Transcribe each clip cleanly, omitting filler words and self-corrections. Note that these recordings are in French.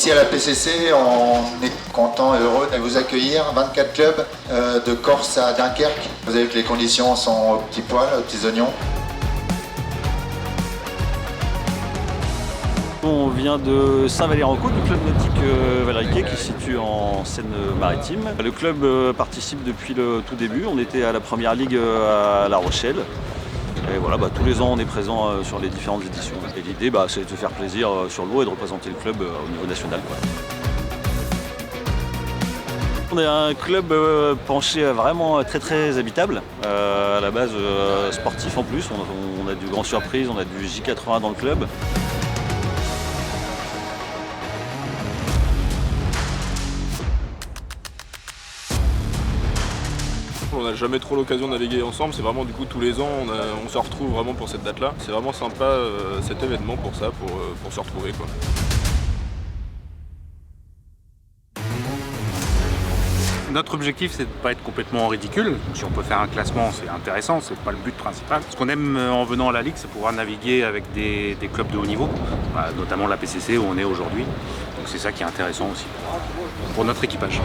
Ici à la PCC, on est content et heureux de vous accueillir. 24 clubs de Corse à Dunkerque. Vous avez vu que les conditions sont aux petits pois, aux petits oignons. On vient de Saint-Valery-en-Côte, du club nautique Valriquet qui se situe en Seine-Maritime. Le club participe depuis le tout début. On était à la première ligue à La Rochelle. Et voilà, tous les ans on est présent sur les différentes éditions. Et l'idée c'est de se faire plaisir sur l'eau et de représenter le club au niveau national. On est un club penché vraiment très très habitable, à la base sportif en plus. On a du Grand Surprise, on a du J80 dans le club. On n'a jamais trop l'occasion de naviguer ensemble, c'est vraiment du coup tous les ans on se retrouve vraiment pour cette date-là. C'est vraiment sympa cet événement pour ça, pour se retrouver quoi. Notre objectif, c'est de ne pas être complètement ridicule. Si on peut faire un classement, c'est intéressant, c'est pas le but principal. Ce qu'on aime en venant à la Ligue, c'est pouvoir naviguer avec des clubs de haut niveau, notamment la PCC où on est aujourd'hui. Donc c'est ça qui est intéressant aussi pour notre équipage.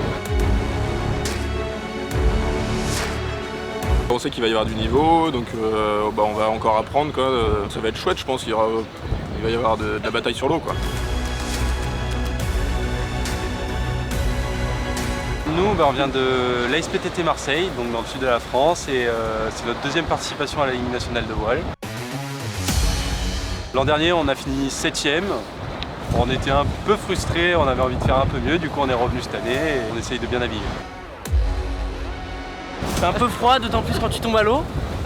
On sait qu'il va y avoir du niveau, donc on va encore apprendre quoi. Ça va être chouette, je pense. Il va y avoir de la bataille sur l'eau quoi. Nous, on vient de l'ASPTT Marseille, donc dans le sud de la France, et c'est notre deuxième participation à la Ligue nationale de voile. L'an dernier, on a fini 7e. On était un peu frustrés, on avait envie de faire un peu mieux, du coup on est revenu cette année et on essaye de bien naviguer. C'est un peu froid, d'autant plus quand tu tombes à l'eau.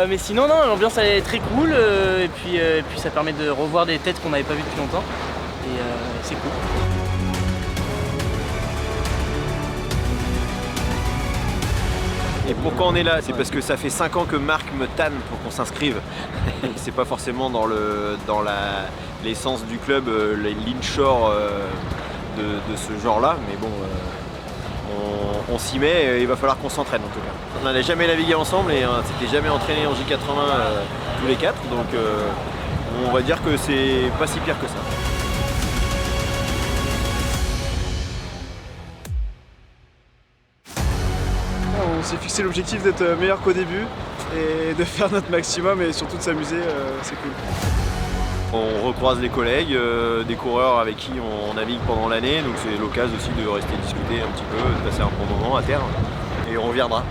Mais sinon, non, l'ambiance elle est très cool, et puis ça permet de revoir des têtes qu'on n'avait pas vues depuis longtemps. Et c'est cool. Et pourquoi on est là? C'est parce que ça fait 5 ans que Marc me tanne pour qu'on s'inscrive. C'est pas forcément dans l'essence du club, les l'inshore de ce genre-là, mais bon, on s'y met et il va falloir qu'on s'entraîne en tout cas. On n'avait jamais navigué ensemble et on s'était jamais entraîné en J80 tous les 4, donc on va dire que c'est pas si pire que ça. On s'est fixé l'objectif d'être meilleur qu'au début et de faire notre maximum et surtout de s'amuser, c'est cool. On recroise les collègues, des coureurs avec qui on navigue pendant l'année, donc c'est l'occasion aussi de rester discuter un petit peu, de passer un bon moment à terre et on reviendra.